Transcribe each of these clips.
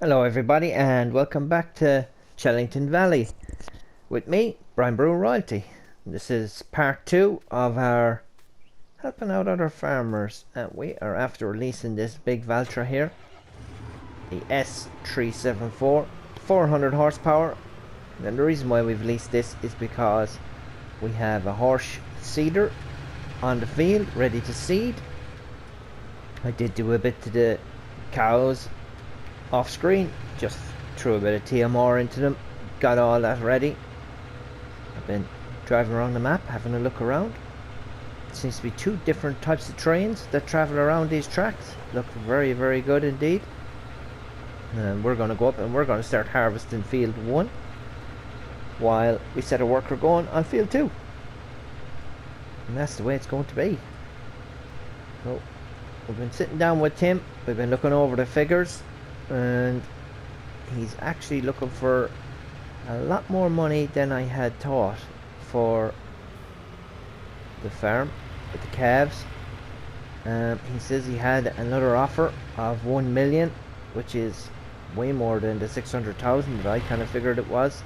Hello everybody and welcome back to Chellington Valley with me, Brian Brew Royalty. This is part 2 of our helping out other farmers, and we are after releasing this big Valtra here, the S374, 400 horsepower. And the reason why we've released this is because we have a horse seeder on the field ready to seed. I did do a bit to the cows off screen, just threw a bit of TMR into them, got all that ready. I've been driving around the map, having a look around. It seems to be two different types of trains that travel around these tracks. Look very, very good indeed. And we're going to go up and we're going to start harvesting field 1 while we set a worker going on field 2. And that's the way it's going to be. So we've been sitting down with Tim, we've been looking over the figures, and he's actually looking for a lot more money than I had thought for the farm with the calves. He says he had another offer of 1 million, which is way more than the 600,000 that I kind of figured it was.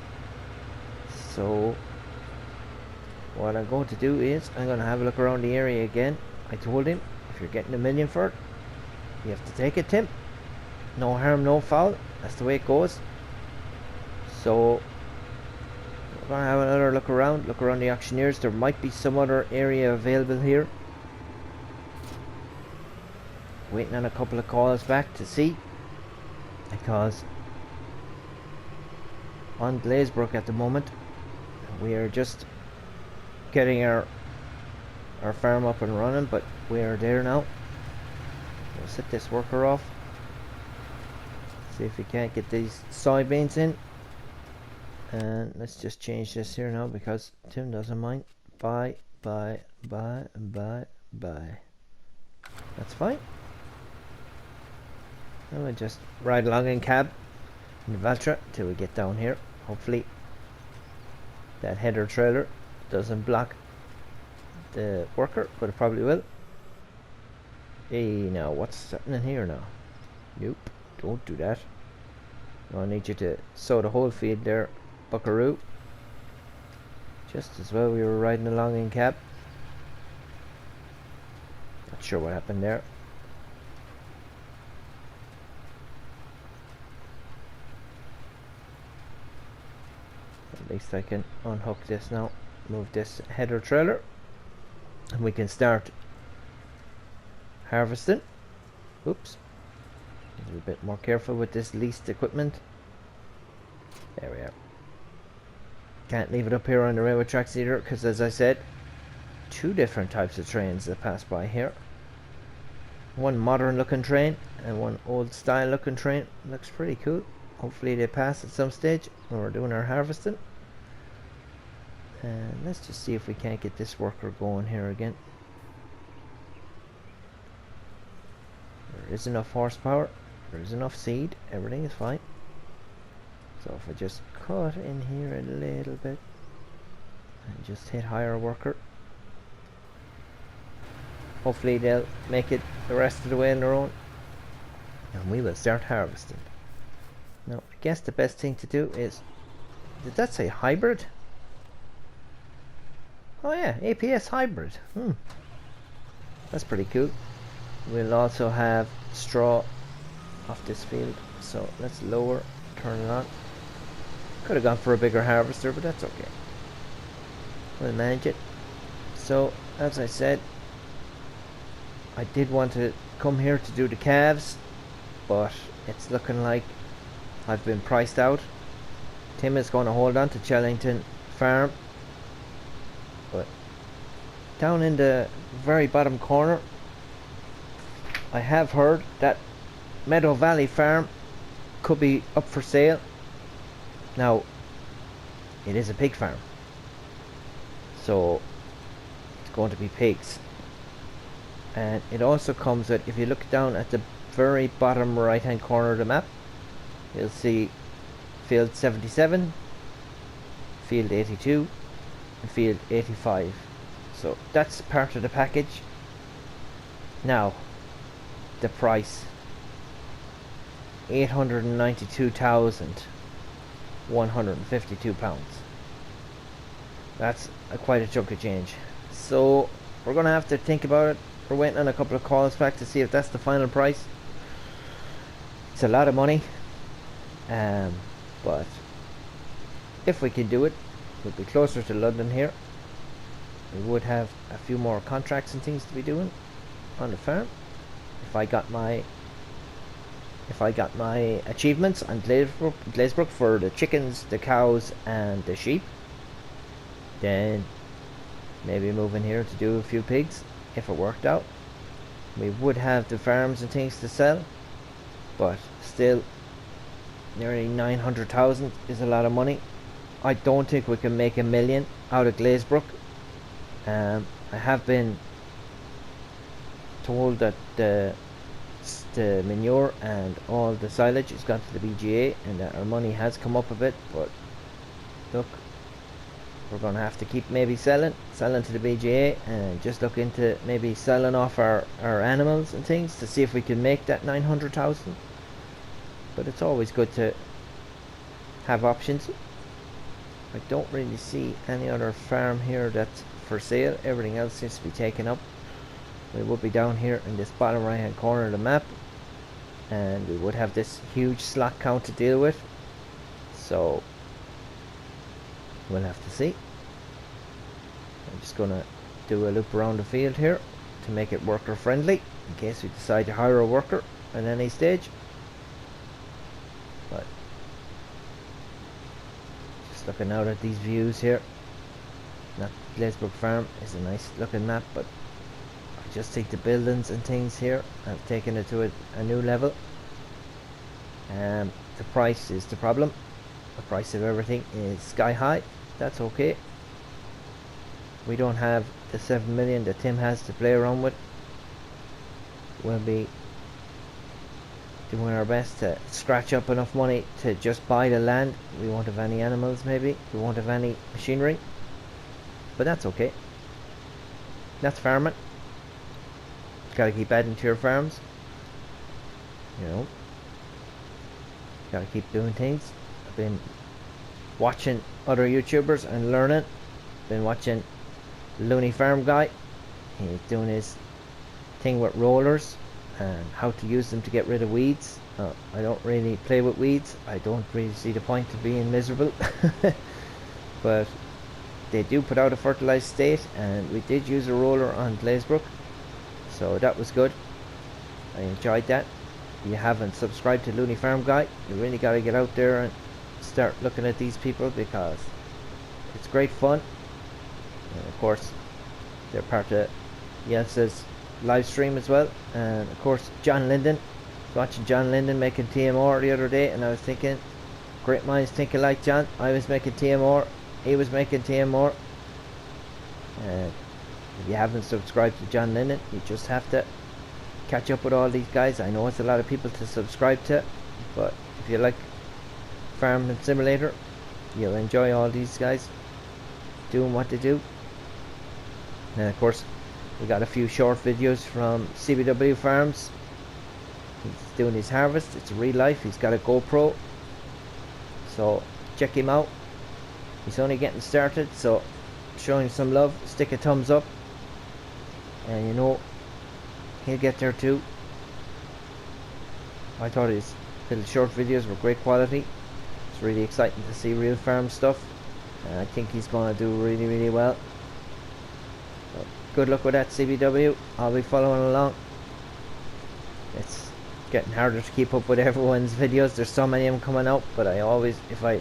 So what I'm going to do is I'm going to have a look around the area again. I told him, if you're getting 1 million for it, you have to take it, Tim. No harm, no foul. That's the way it goes. So we're gonna have another look around the auctioneers. There might be some other area available here. Waiting on a couple of calls back to see, because on Glazebrook at the moment we are just getting our farm up and running, but we are there now. We'll set this worker off. See if we can't get these soybeans in. And let's just change this here now because Tim doesn't mind. Bye. That's fine. And we'll just ride along in cab in the Valtra till we get down here. Hopefully that header trailer doesn't block the worker, but it probably will. Hey, now what's happening here now? Nope. Don't do that. I need you to sow the whole field there, buckaroo. Just as well we were riding along in cab. Not sure what happened there. At least I can unhook this now. Move this header trailer. And we can start harvesting. Oops. A little bit more careful with this leased equipment. There we are. Can't leave it up here on the railway tracks either, because as I said, two different types of trains that pass by here. One modern looking train and one old style looking train. Looks pretty cool. Hopefully they pass at some stage when we're doing our harvesting. And let's just see if we can't get this worker going here again. There is enough horsepower. There's enough seed, everything is fine. So if I just cut in here a little bit and just hit hire worker, hopefully they'll make it the rest of the way on their own, and we will start harvesting. Now I guess the best thing to do is, did that say hybrid? Oh yeah, APS hybrid. That's pretty cool. We'll also have straw off this field, so let's lower, turn it on. Could have gone for a bigger harvester, but that's okay. We'll manage it. So as I said, I did want to come here to do the calves, but it's looking like I've been priced out. Tim is going to hold on to Chellington Farm, but down in the very bottom corner I have heard that Meadow Valley Farm could be up for sale. Now, it is a pig farm, so it's going to be pigs. And it also comes with, if you look down at the very bottom right hand corner of the map, you'll see field 77, field 82, and field 85. So that's part of the package. Now, the price. £892,152. That's quite a chunk of change. So we're gonna have to think about it. We're waiting on a couple of calls back to see if that's the final price. It's a lot of money, but if we can do it, we'll be closer to London here. We would have a few more contracts and things to be doing on the farm. If I got my achievements on Glazebrook for the chickens, the cows and the sheep, then maybe move in here to do a few pigs if it worked out. We would have the farms and things to sell, but still nearly 900,000 is a lot of money. I don't think we can make $1 million out of Glazebrook. I have been told that the manure and all the silage has gone to the BGA and that our money has come up a bit, but look, we're going to have to keep maybe selling to the BGA and just look into maybe selling off our animals and things to see if we can make that 900,000. But it's always good to have options. I don't really see any other farm here that's for sale. Everything else seems to be taken up. We will be down here in this bottom right hand corner of the map, and we would have this huge slot count to deal with, so we'll have to see. I'm just gonna do a loop around the field here to make it worker friendly in case we decide to hire a worker at any stage. But just looking out at these views here, that Glazebrook farm is a nice looking map, but I just think the buildings and things here have taken it to a new level. The price is the problem. The price of everything is sky high. That's okay. We don't have the 7 million that Tim has to play around with. We'll be doing our best to scratch up enough money to just buy the land. We won't have any animals, maybe. We won't have any machinery. But that's okay. That's farming. Gotta keep adding to your farms. You know. Gotta keep doing things. I've been watching other YouTubers and learning. Been watching Looney Farm Guy. He's doing his thing with rollers and how to use them to get rid of weeds. I don't really play with weeds. I don't really see the point of being miserable. But they do put out a fertilized state, and we did use a roller on Glazebrook, so that was good. I enjoyed that. If you haven't subscribed to Looney Farm Guy, you really got to get out there and start looking at these people, because it's great fun. And of course they're part of Yelsa's live stream as well. And of course John Linden, watching John Linden making TMR the other day, and I was thinking, great minds think alike, John. I was making TMR, he was making TMR. And if you haven't subscribed to John Linden, you just have to catch up with all these guys. I know it's a lot of people to subscribe to, but if you like Farming Simulator, you'll enjoy all these guys doing what they do. And of course we got a few short videos from CBW Farms. He's doing his harvest. It's real life. He's got a GoPro, so check him out. He's only getting started, so show him some love, stick a thumbs up, and you know he'll get there too. I thought his little short videos were great quality. It's really exciting to see real farm stuff, and I think he's going to do really, really well. So good luck with that, CBW. I'll be following along. It's getting harder to keep up with everyone's videos. There's so many of them coming out, but I always, if I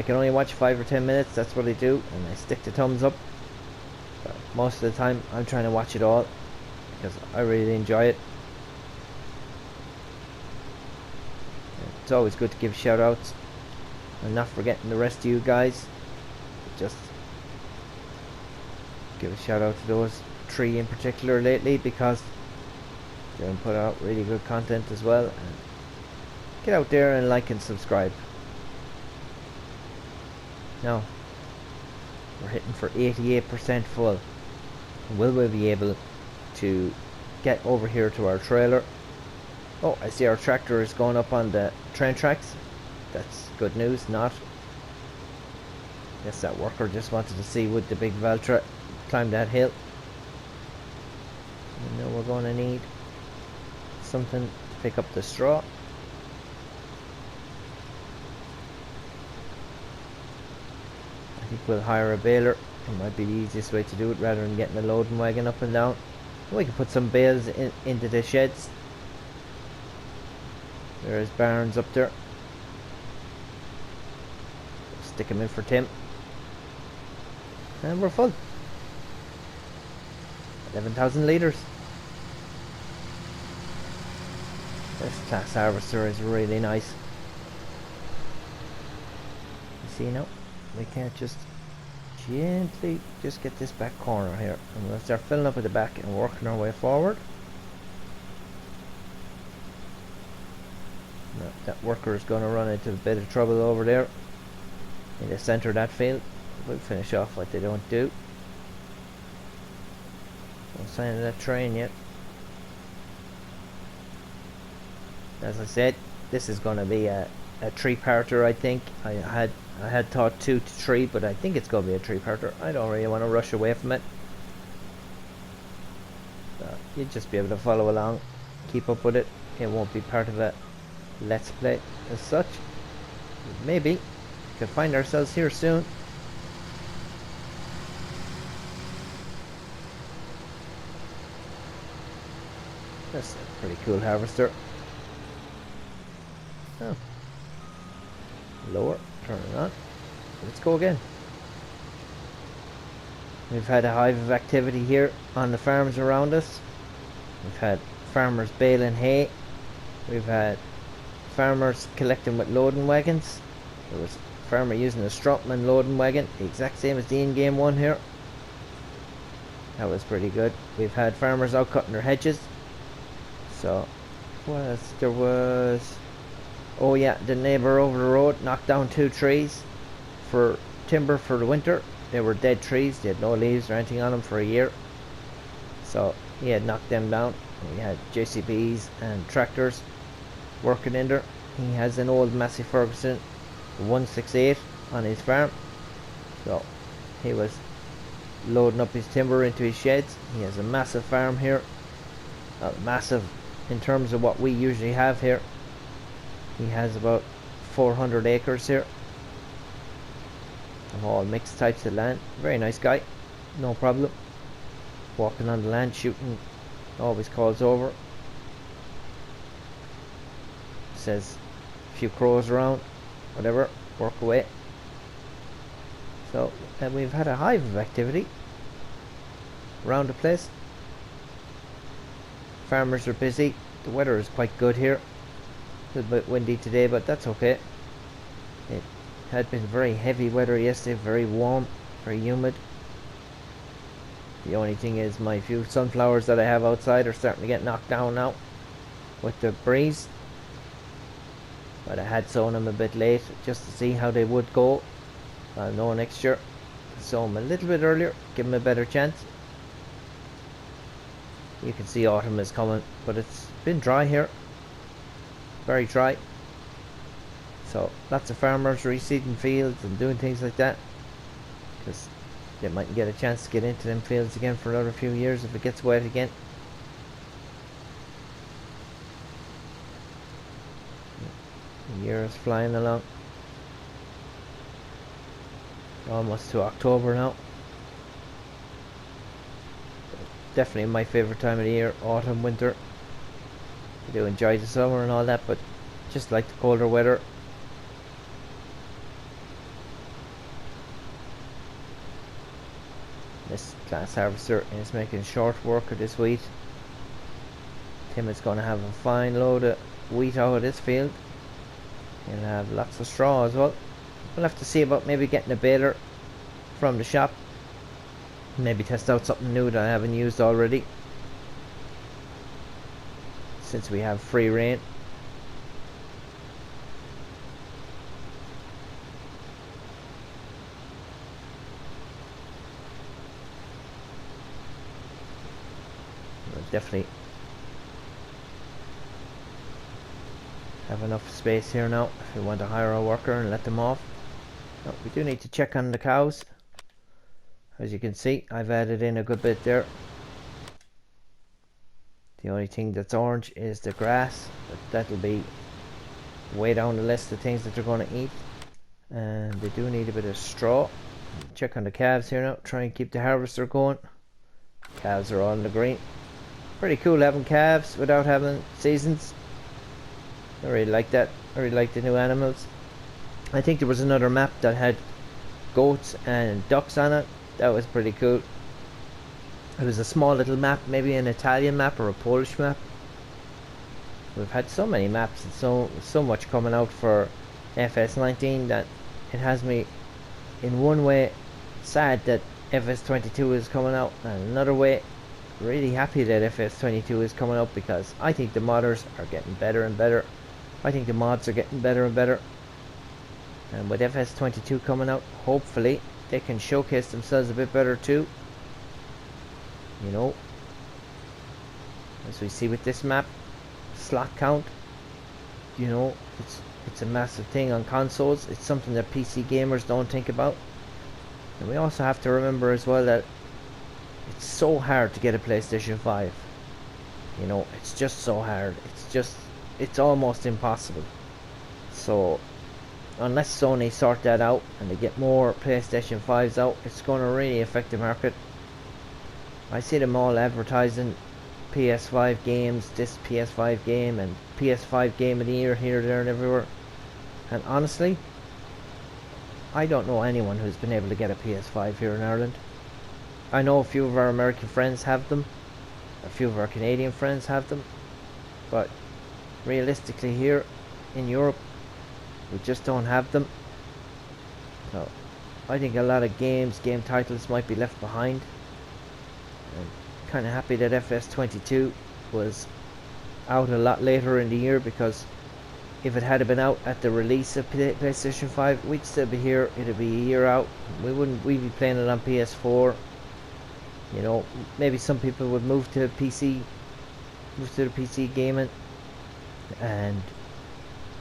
can only watch 5 or 10 minutes, that's what I do, and I stick the thumbs up. But most of the time I'm trying to watch it all because I really enjoy it. It's always good to give shout outs. I'm not forgetting the rest of you guys. Just give a shout out to those 3 in particular lately, because they're going to put out really good content as well. And get out there and like and subscribe. Now we're hitting for 88% full. Will we be able to get over here to our trailer Oh, I see our tractor is going up on the train tracks. That's good news, not. Guess that worker just wanted to see would the big Valtra climb that hill. We know we're going to need something to pick up the straw. I think we'll hire a baler. It might be the easiest way to do it rather than getting a loading wagon up and down. We can put some bales into the sheds. There's barns up there. Stick them in for Tim. And we're full. 11,000 litres. This class harvester is really nice. You see now? We can't just gently just get this back corner here. And we'll start filling up at the back and working our way forward. Now, that worker is going to run into a bit of trouble over there in the centre of that field. We'll finish off what they don't do. No sign of that train yet. As I said, this is going to be a three-parter, I think. I had thought 2 to 3, but I think it's going to be a three-parter. I don't really want to rush away from it. You'll just be able to follow along, keep up with it. It won't be part of a let's play as such. Maybe we could find ourselves here soon. That's a pretty cool harvester. Oh. Lower, turn it on. Let's go again. We've had a hive of activity here on the farms around us. We've had farmers baling hay. We've had farmers collecting with loading wagons. There was a farmer using a Strotman loading wagon, the exact same as the in-game one here. That was pretty good. We've had farmers out cutting their hedges. So, what else? There was... Oh yeah, the neighbour over the road knocked down 2 trees for timber for the winter. They were dead trees, they had no leaves or anything on them for a year. So he had knocked them down. We had JCBs and tractors working in there. He has an old Massey Ferguson 168 on his farm. So he was loading up his timber into his sheds. He has a massive farm here. Massive in terms of what we usually have here. He has about 400 acres here of all mixed types of land. Very nice guy, no problem. Walking on the land, shooting, always calls over. Says a few crows around, whatever, work away. So we've had a hive of activity around the place. Farmers are busy. The weather is quite good here. A little bit windy today, but that's okay. It had been very heavy weather yesterday, very warm, very humid. The only thing is my few sunflowers that I have outside are starting to get knocked down now with the breeze. But I had sown them a bit late just to see how they would go. I'll know next year. Sow them a little bit earlier, give them a better chance. You can see autumn is coming, but it's been dry here. Very dry. So lots of farmers reseeding fields and doing things like that, because they might get a chance to get into them fields again for another few years if it gets wet again. The year is flying along. Almost to October now. Definitely my favourite time of the year, autumn, winter. I do enjoy the summer and all that, but just like the colder weather. This class harvester is making short work of this wheat. Tim is going to have a fine load of wheat out of this field. He'll have lots of straw as well. We'll have to see about maybe getting a baler from the shop. Maybe test out something new that I haven't used already, since we have free rein. We'll definitely have enough space here now if we want to hire a worker and let them off. No, we do need to check on the cows. As you can see, I've added in a good bit there. The only thing that's orange is the grass, but that'll be way down the list of things that they're going to eat. And they do need a bit of straw. Check on the calves here now, try and keep the harvester going. Calves are all in the green. Pretty cool having calves without having seasons. I really like that. I really like the new animals. I think there was another map that had goats and ducks on it. That was pretty cool. It was a small little map, maybe an Italian map or a Polish map. We've had so many maps and so much coming out for FS19 that it has me in one way sad that FS22 is coming out, and another way really happy that FS22 is coming out, because I think the modders are getting better and better. I think the mods are getting better and better, and with FS22 coming out, hopefully they can showcase themselves a bit better too. You know, as we see with this map, slot count, you know, it's a massive thing on consoles. It's something that PC gamers don't think about. And we also have to remember as well that it's so hard to get a PlayStation 5. You know, it's just so hard. It's almost impossible. So unless Sony sort that out and they get more PlayStation 5s out, it's going to really affect the market. I see them all advertising PS5 games, this PS5 game and PS5 game of the year here, there and everywhere. And honestly, I don't know anyone who's been able to get a PS5 here in Ireland. I know a few of our American friends have them, a few of our Canadian friends have them, but realistically here in Europe, we just don't have them. So I think a lot of game titles might be left behind. I'm kind of happy that FS22 was out a lot later in the year, because if it had been out at the release of PlayStation 5, we'd still be here. It'd be a year out. We'd be playing it on PS4. You know, maybe some people would move to PC, move to the PC gaming, and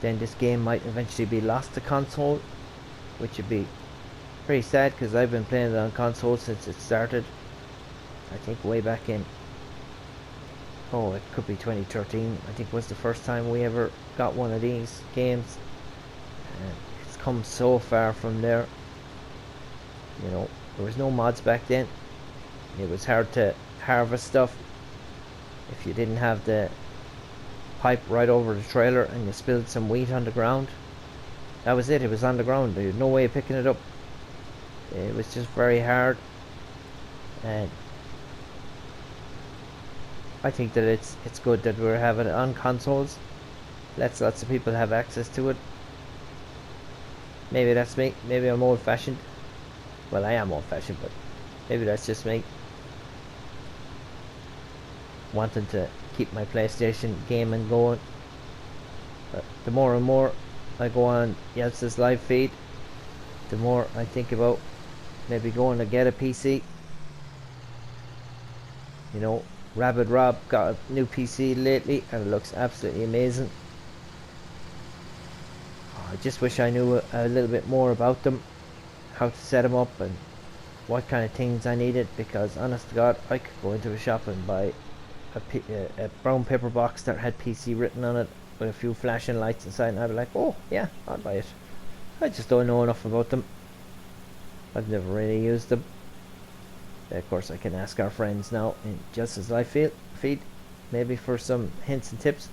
then this game might eventually be lost to console, which would be pretty sad, because I've been playing it on console since it started. I think way back in, oh, it could be 2013, I think was the first time we ever got one of these games, and it's come so far from there. You know, there was no mods back then. It was hard to harvest stuff if you didn't have the pipe right over the trailer and you spilled some wheat on the ground. That was it. It was on the ground. There was no way of picking it up. It was just very hard, and I think that it's good that we're having it on consoles. Lets lots of people have access to it. Maybe that's me. Maybe I'm old-fashioned. Well, I am old-fashioned, but maybe that's just me wanting to keep my PlayStation gaming going. But the more and more I go on Yeltsin's live feed, the more I think about maybe going to get a PC. You know, Rabbit Rob got a new PC lately and it looks absolutely amazing. Oh, I just wish I knew a little bit more about them, how to set them up and what kind of things I needed, because honest to God, I could go into a shop and buy a brown paper box that had PC written on it with a few flashing lights inside, and I'd be like, oh yeah, I'll buy it. I just don't know enough about them. I've never really used them. Of course, I can ask our friends now in Just As I Feed, maybe for some hints and tips.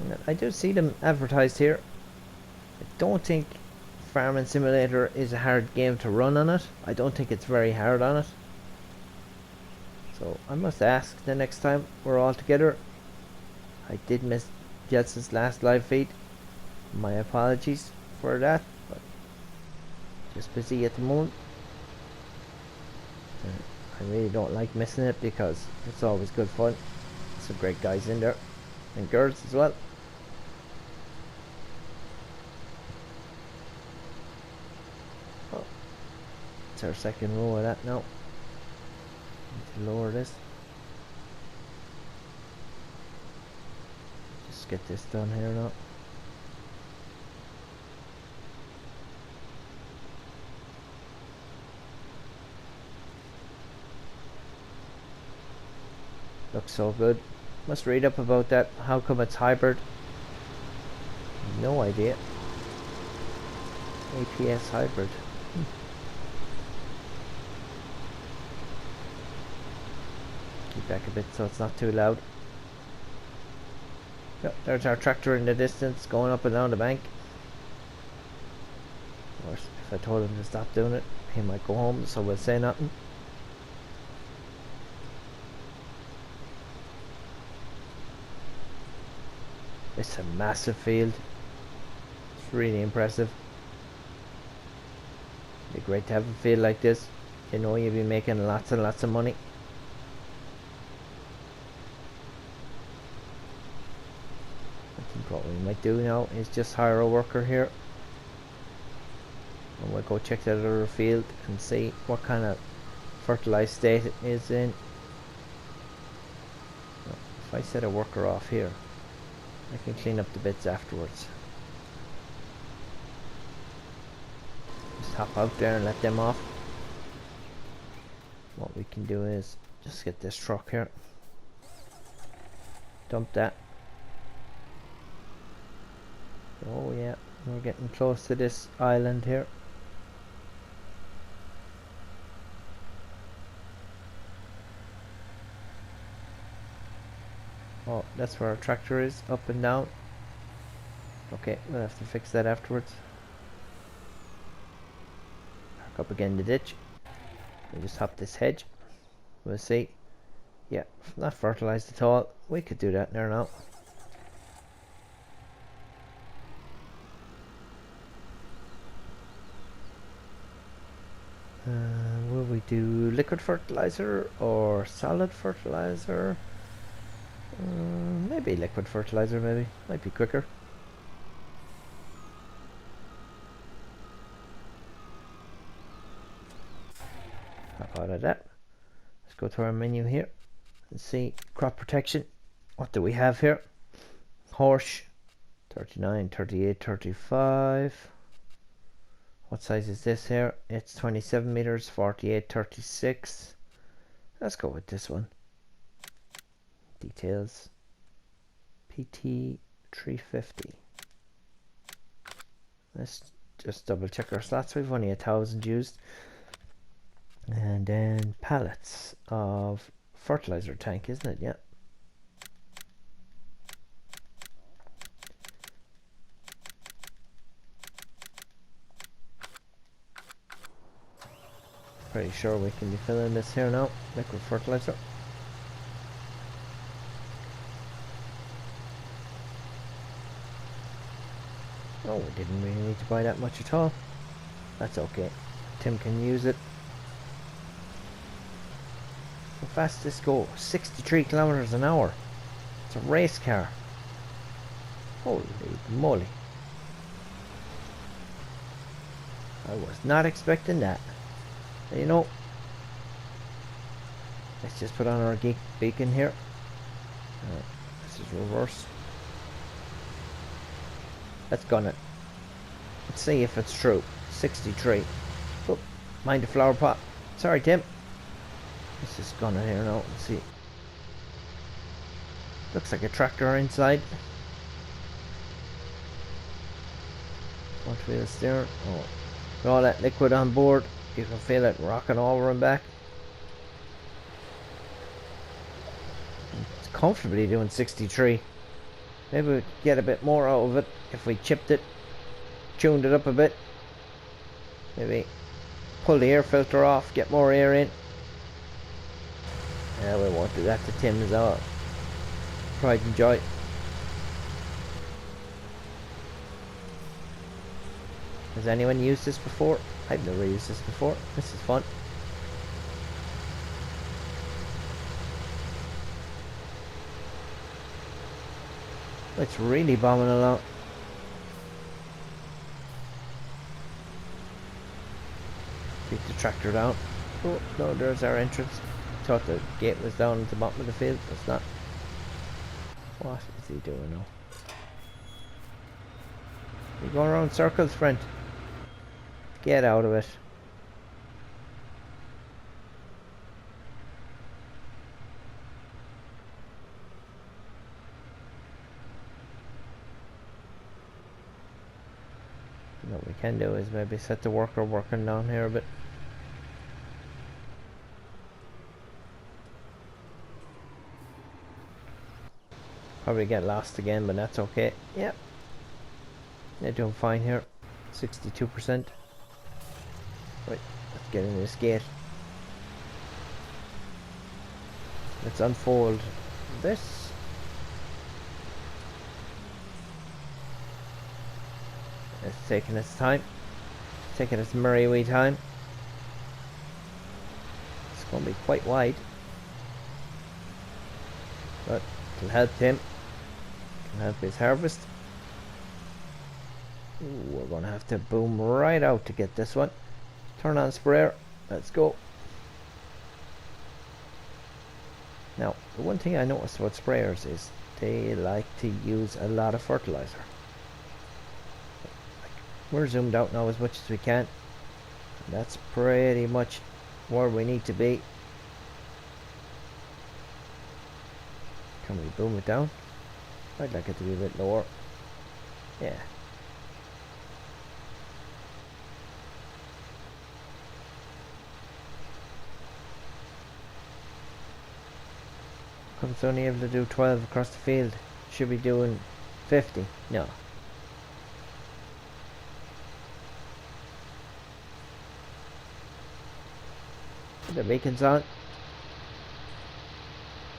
And I do see them advertised here. I don't think Farming Simulator is a hard game to run on it. I don't think it's very hard on it. So I must ask the next time we're all together. I did miss Jetson's last live feed. My apologies for that, but just busy at the moment. I really don't like missing it because it's always good fun. Some great guys in there, and girls as well. Oh, it's our second row of that now. Need to lower this. Just get this done here now. looks so good. Must read up about that. How come it's hybrid? No idea. APS hybrid. Keep back a bit so it's not too loud. Yep, there's our tractor in the distance going up and down the bank. Of course, if I told him to stop doing it, he might go home, so we'll say nothing. It's a massive field. It's really impressive. It'd be great to have a field like this. You know, you'd be making lots and lots of money. I think what we might do now is just hire a worker here. And we'll go check that other field and see what kind of fertilized state it is in. If I set a worker off here, I can clean up the bits afterwards. Just hop out there and let them off. What we can do is just get this truck here. Dump that. Oh yeah, we're getting close to this island here. Oh, that's where our tractor is, up and down. Okay, we'll have to fix that afterwards. Park up again the ditch. We'll just hop this hedge. We'll see. Yeah, not fertilized at all. We could do that there now. Will we do liquid fertilizer or solid fertilizer? Maybe liquid fertilizer, maybe. Might be quicker. Hop out of that. Let's go to our menu here and see crop protection. What do we have here? Horse 39, 38, 35. What size is this here? It's 27 meters, 48, 36. Let's go with this one. Details. PT 350. Let's just double check our slots. We've only 1,000 used. And then pallets of fertilizer tank, isn't it? Yeah. Pretty sure we can be filling this here now. Liquid fertilizer. Oh, we didn't really need to buy that much at all. That's okay. Tim can use it. How fast does this go? 63 kilometers an hour. It's a race car. Holy moly. I was not expecting that. You know, let's just put on our geek beacon here. This is reverse. Let's gun it. Let's see if it's true. 63. Oh, mind the flower pot. Sorry, Tim. Let's just gun it here now and see. Looks like a tractor inside. Front wheel steering. Oh, with all that liquid on board, you can feel it rocking over and back. It's comfortably doing 63. Maybe we'd get a bit more out of it if we chipped it, tuned it up a bit. Maybe pull the air filter off, get more air in. Yeah, we won't do that to Tim's pride and joy. Has anyone used this before? I've never used this before. This is fun. It's really bombing along. Keep the tractor down. Oh no, there's our entrance. Thought the gate was down at the bottom of the field, but it's not. What is he doing now? You're going around circles, friend. Get out of it. What we can do is maybe set the worker working down here a bit. Probably get lost again, but that's okay. Yep. They're doing fine here. 62%. Right, let's get in this gate. Let's unfold this. It's taking its time. Taking its merry wee time. It's going to be quite wide. But it'll help him. It'll help his harvest. Ooh, we're going to have to boom right out to get this one. Turn on sprayer. Let's go. Now, the one thing I noticed about sprayers is they like to use a lot of fertilizer. We're zoomed out now as much as we can. That's pretty much where we need to be. Can we boom it down? I'd like it to be a bit lower. Yeah. It's only able to do 12 across the field. Should be doing 50. No. The beacon's on.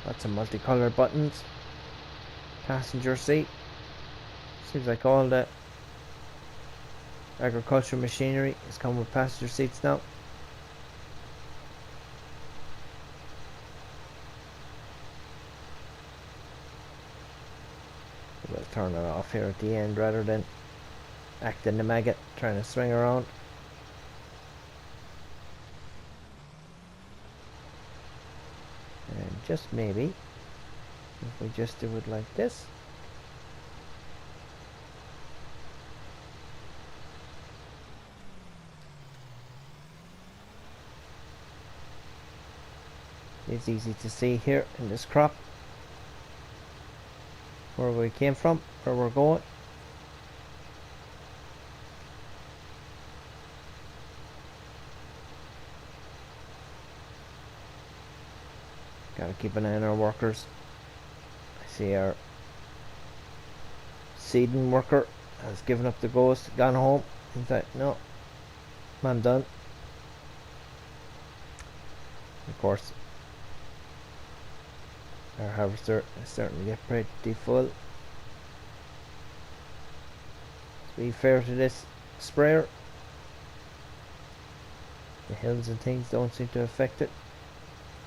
Lots of multicolored buttons. Passenger seat. Seems like all the agricultural machinery is coming with passenger seats now. We'll turn it off here at the end rather than acting the maggot trying to swing around. And just maybe if we just do it like this. It's easy to see here in this crop where we came from, where we're going. Gotta keep an eye on our workers. I see our seeding worker has given up the ghost, gone home. He's like, no, I'm done. Of course, our harvester is starting to get pretty full. To be fair to this sprayer, the hills and things don't seem to affect it.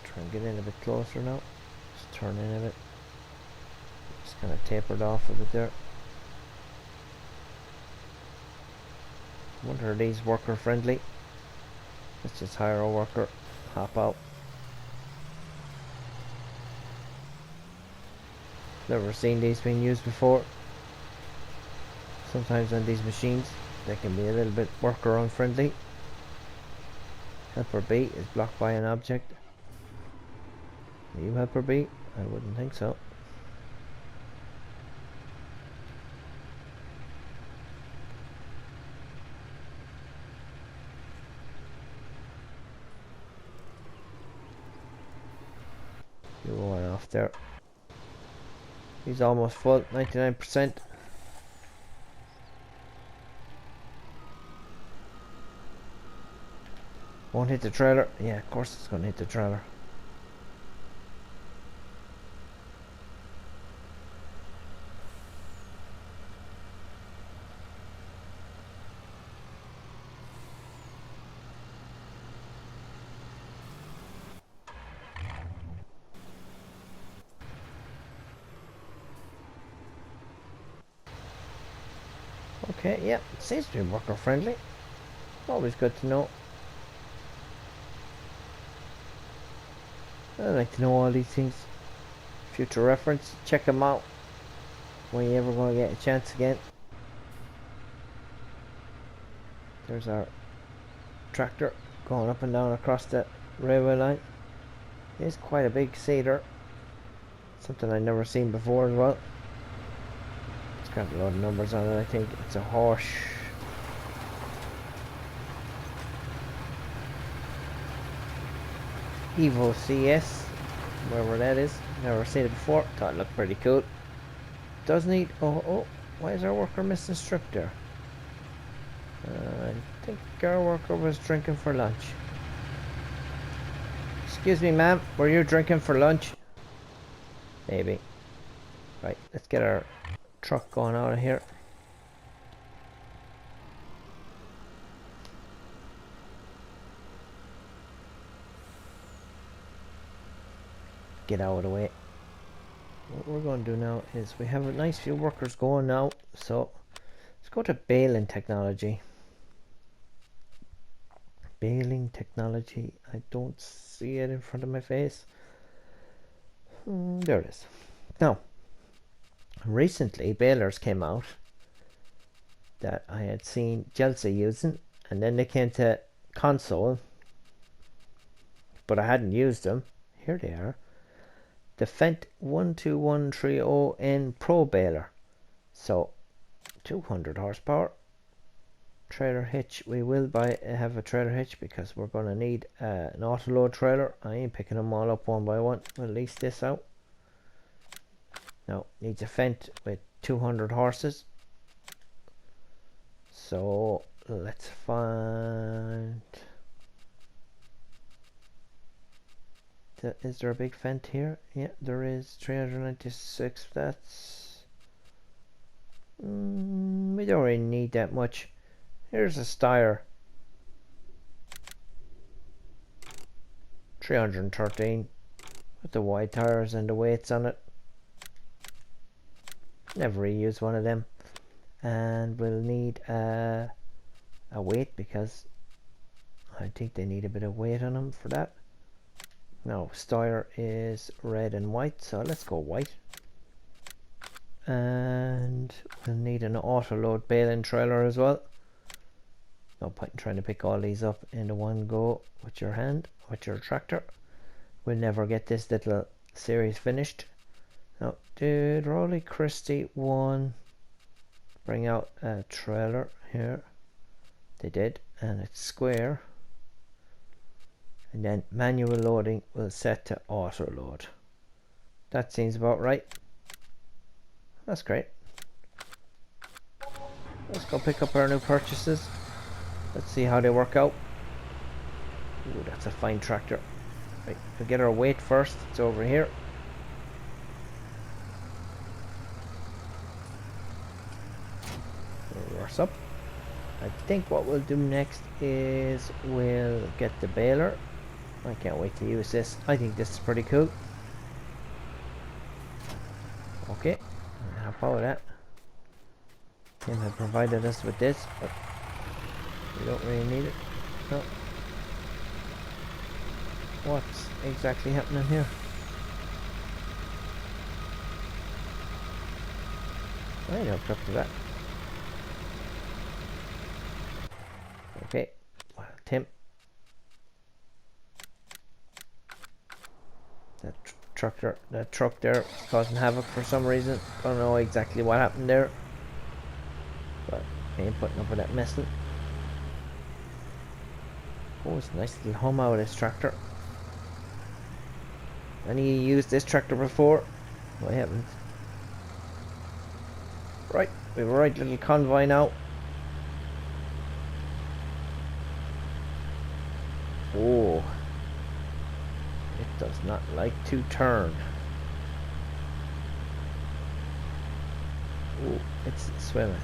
Try and get in a bit closer now. Just turn in a bit. Just kind of tapered off a bit there. I wonder are these worker friendly? Let's just hire a worker, hop out. Never seen these being used before. Sometimes on these machines they can be a little bit worker unfriendly. Helper B is blocked by an object. Are you helper B? I wouldn't think so. You went off there. He's almost full, 99%. Won't hit the trailer. Yeah, of course it's going to hit the trailer. Okay, yeah, it seems to be worker friendly. Always good to know. I like to know all these things. Future reference, check them out when you ever going to get a chance again. There's our tractor going up and down across the railway line. It's quite a big seeder. Something I've never seen before as well. It's got a lot of numbers on it. I think it's a horse Evo CS, wherever that is. Never seen it before. Thought it looked pretty cool. Does need. Oh, why is our worker missing strip there? I think our worker was drinking for lunch. Excuse me, ma'am. Were you drinking for lunch? Maybe. Right, let's get our truck going out of here. Get out of the way. What we're going to do now is we have a nice few workers going now, so let's go to baling technology. Baling technology. I don't see it in front of my face. There it is. Now, recently balers came out that I had seen Chelsea using, and then they came to console, but I hadn't used them. Here they are. The Fendt 12130N Pro baler. So 200 horsepower. Trailer hitch. We will have a trailer hitch because we're going to need an auto load trailer. I ain't picking them all up one by one. We'll lease this out. Now, needs a Fendt with 200 horses. So let's find. Is there a big Fendt here? Yeah, there is. 396. That's. We don't really need that much. Here's a Steyr. 313 with the wide tires and the weights on it. Never really use one of them. And we'll need a weight because I think they need a bit of weight on them for that. Now, Steyr is red and white, so let's go white. And we'll need an auto load baling trailer as well. No point in trying to pick all these up in one go with your hand, with your tractor. We'll never get this little series finished. Now, did Rolly Christie one bring out a trailer here? They did, and it's square. And then manual loading will set to auto load. That seems about right. That's great. Let's go pick up our new purchases. Let's see how they work out. Ooh, that's a fine tractor. Right, we'll get our weight first. It's over here. Reverse up. I think what we'll do next is we'll get the baler. I can't wait to use this. I think this is pretty cool. Okay, how about that? Tim had provided us with this, but we don't really need it. No. What's exactly happening here? I ain't hooked up to that. Okay, well, Tim. That truck there is causing havoc for some reason. Don't know exactly what happened there, but I ain't putting up with that messing. Oh, it's a nice little hum out of this tractor. Any of you used this tractor before? I haven't. Right, we have a right little convoy now. Oh, it does not like to turn. Oh, it's swimming.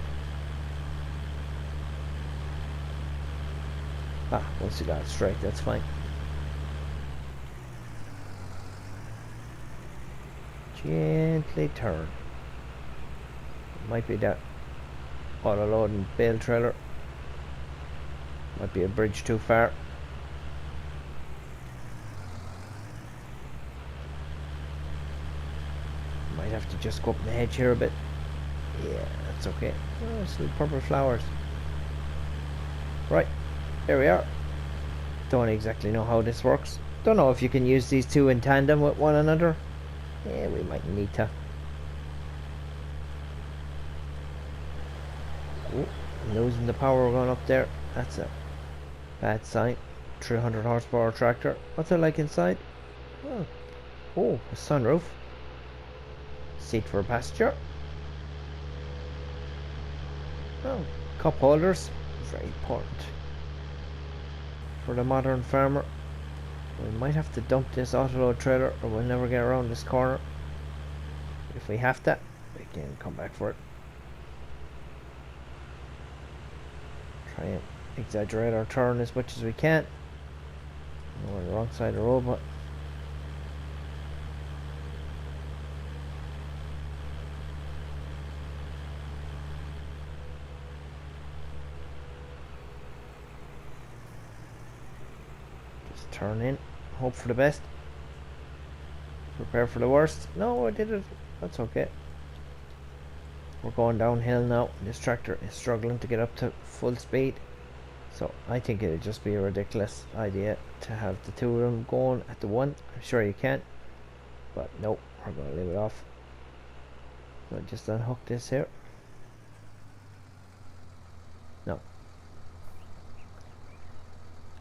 Ah, once you got it straight, that's fine. Gently turn. Might be that auto loading bale trailer. Might be a bridge too far. Might have to just go up the hedge here a bit. Yeah, that's okay. Oh, it's little purple flowers. Right, there we are. Don't exactly know how this works. Don't know if you can use these two in tandem with one another. Yeah, we might need to. Oh, losing the power going up there. That's a bad sign. 300 horsepower tractor. What's it like inside? Oh, oh, a sunroof. Seat for a passenger. Oh, cup holders. Very important for the modern farmer. We might have to dump this autoload trailer or we'll never get around this corner. If we have to, we can come back for it. Try and exaggerate our turn as much as we can. We're on the wrong side of the road, but just turn in, hope for the best, prepare for the worst. No, I did it. That's okay. We're going downhill now. This tractor is struggling to get up to full speed, so I think it'd just be a ridiculous idea to have the two of them going at the one. I'm sure you can, but nope, we're going to leave it off. So just unhook this here. No.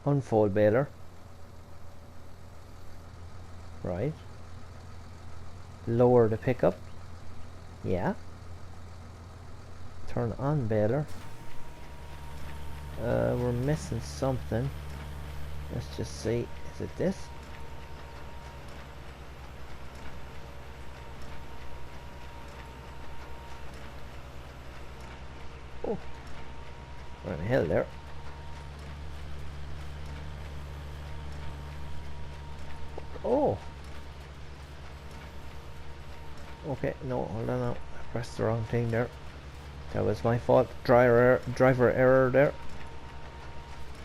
Unfold baler. Right. Lower the pickup. Yeah. Turn on baler. We're missing something. Let's just see. Is it this? Oh, we're on a hill there. Oh. Okay, no, hold on now. I pressed the wrong thing there. That was my fault. Driver error there.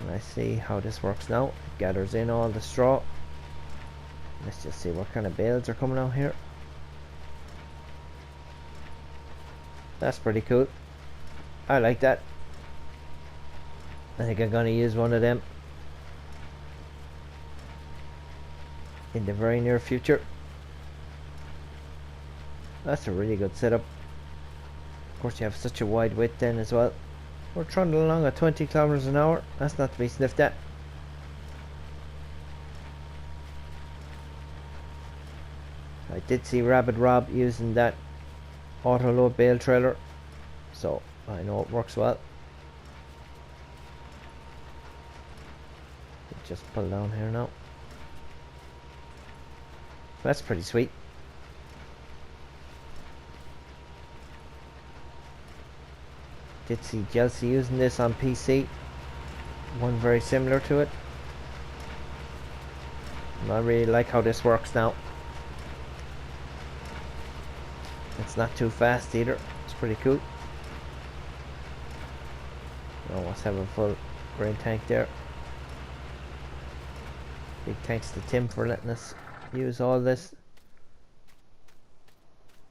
And I see how this works now. It gathers in all the straw. Let's just see what kind of bales are coming out here. That's pretty cool. I like that. I think I'm gonna use one of them in the very near future. That's a really good setup. Of course you have such a wide width then as well. We're trundling along at 20 kilometers an hour. That's not to be sniffed at. I did see Rabbit Rob using that auto load bale trailer, so I know it works well. Just pull down here now. That's pretty sweet. Did see Chelsea using this on PC. One very similar to it. And I really like how this works now. It's not too fast either. It's pretty cool. Almost have a full grain tank there. Big thanks to Tim for letting us use all this.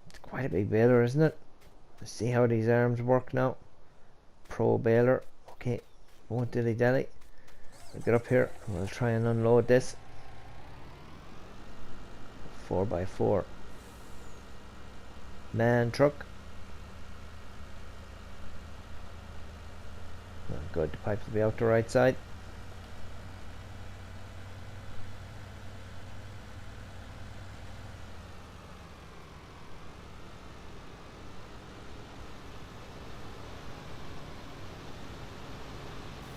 It's quite a big baler, isn't it? Let's see how these arms work now. Pro baler. Okay, won't dilly dally. We'll get up here and we'll try and unload this 4x4 man truck. Oh, good, the pipes will be out the right side.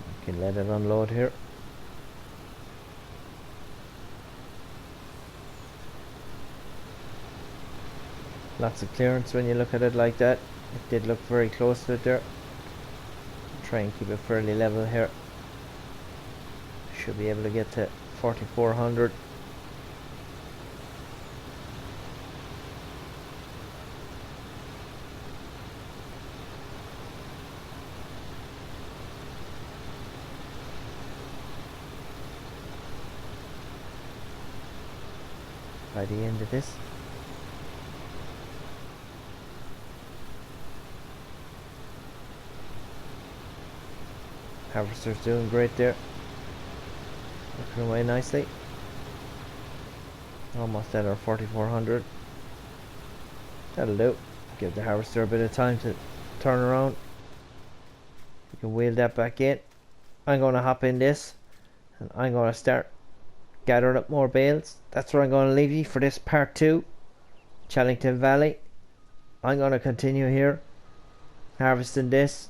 We can let it unload here. Lots of clearance when you look at it like that. It did look very close to it there. Try and keep it fairly level here. Should be able to get to 4400. By the end of this. Harvester's doing great there. Working away nicely. Almost at our 4400. That'll do. Give the harvester a bit of time to turn around. You can wheel that back in. I'm going to hop in this and I'm going to start gathering up more bales. That's where I'm going to leave you for this part 2, Chellington Valley. I'm going to continue here harvesting this,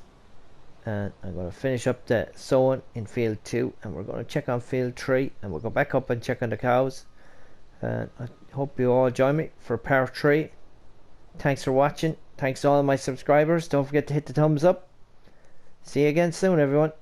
and I'm going to finish up the sowing in field 2, and we're going to check on field 3, and we'll go back up and check on the cows. And I hope you all join me for part 3. Thanks for watching. Thanks to all my subscribers. Don't forget to hit the thumbs up. See you again soon, everyone.